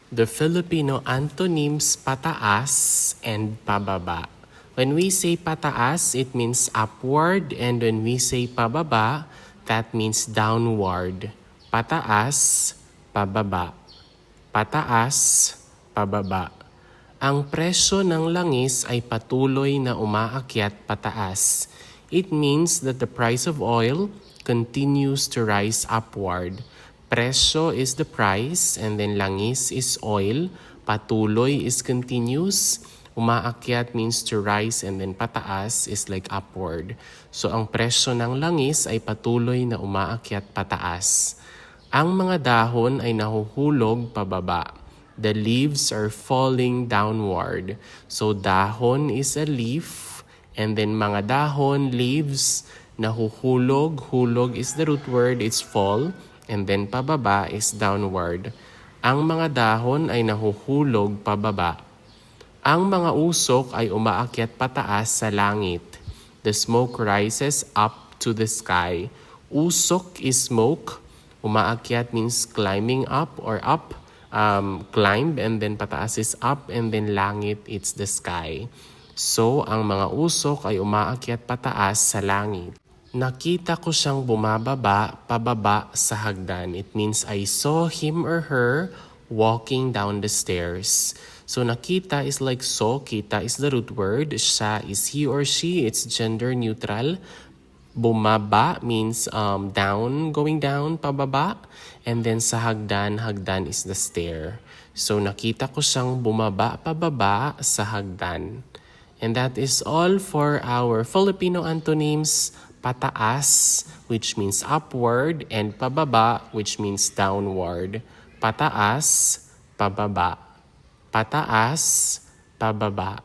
The Filipino antonyms pataas and pababa. When we say pataas, it means upward, and when we say pababa, that means downward. Pataas, pababa. Pataas, pababa. Ang presyo ng langis ay patuloy na umaakyat pataas. It means that the price of oil continues to rise upward. Presyo is the price, and then langis is oil. Patuloy is continuous. Umaakyat means to rise, and then pataas is like upward. So ang presyo ng langis ay patuloy na umaakyat pataas. Ang mga dahon ay nahuhulog pababa. The leaves are falling downward. So dahon is a leaf, and then mga dahon, leaves, nahuhulog. Hulog is the root word, it's fall, and then pababa is downward. Ang mga dahon ay nahuhulog pababa. Ang mga usok ay umaakyat pataas sa langit. The smoke rises up to the sky. Usok is smoke. Umaakyat means climbing up or up. Climb, and then pataas is up, and then langit, it's the sky. So, ang mga usok ay umaakyat pataas sa langit. Nakita ko siyang bumababa, pababa sa hagdan. It means I saw him or her walking down the stairs. So, nakita is like so, kita is the root word, siya is he or she, it's gender neutral. Bumaba means down, going down, pababa. And then sa hagdan, hagdan is the stair. So nakita ko siyang bumaba, pababa sa hagdan. And that is all for our Filipino antonyms. Pataas, which means upward, and pababa, which means downward. Pataas, pababa. Pataas, pababa.